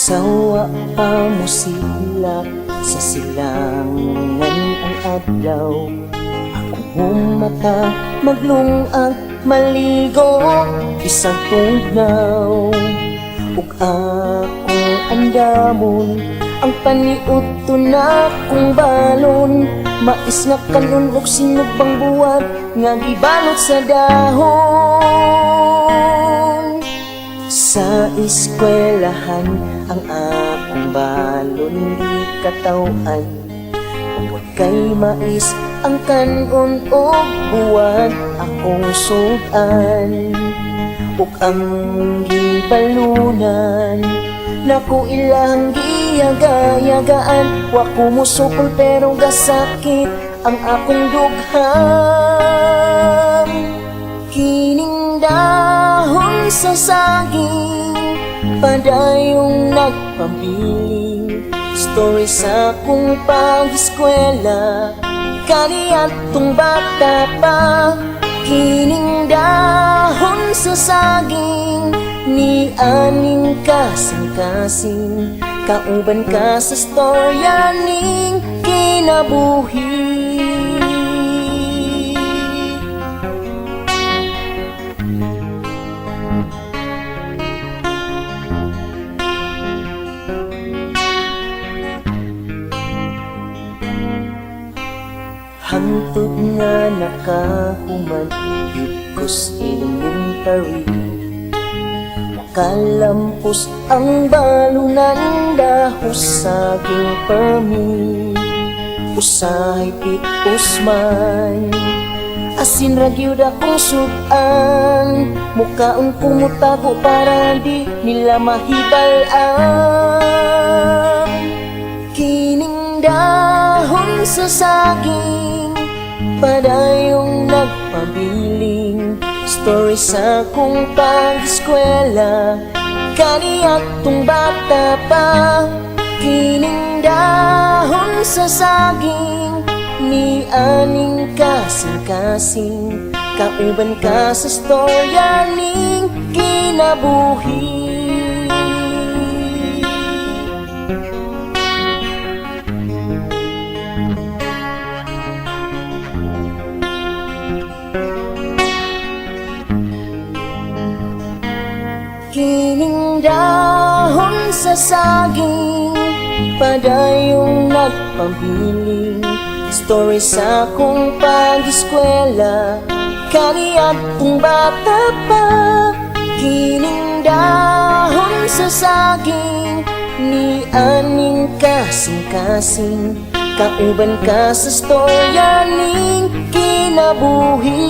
Sawa pa mo sila sa silangan ang adlaw. Ako humata maglungag maligo isang tugnaw. Ug ako andamon ang paniudto na kong balon. Mais nga kanon ug sinugbang buwag nga gibalot sa dahon. Sa eskwelahan ang akong balon di katawan. Upod kay mais ang kanon ug buwag akong sudan. Ug ang gibalunan naku ilang giyaga-yagaan. Wa ko musukol pero gasakit ang akong dughang. Kining dahon sa saging padayong nagpabiling. Story sa akong pag-eskwela kaniyatong bata pa. Kining dahon sa saging ni aning kasing-kasing. Kauban ka sa storya ning kinabuhi. Hangtod nga nakahuman yugkos elementary. Kalampos ang balunan dahos saging permi. Usahay pitos man asin ragyod akong sudan. Mukaon kumutago para di nila mahibalaan. Kining dahon sa saging padayong nagpabiling. Story sa akong pag-eskwela kaniyatong bata pa. Kining dahon sa saging ni aning kasing-kasing. Kauban ka sa storya ning kinabuhi. Kining dahon sa saging padayong nagpabiling. Story sa akong pag-eskwela kaniyatong bata pa. Kining dahon sa saging ni aning kasing-kasing. Kauban ka sa storya ning kinabuhi.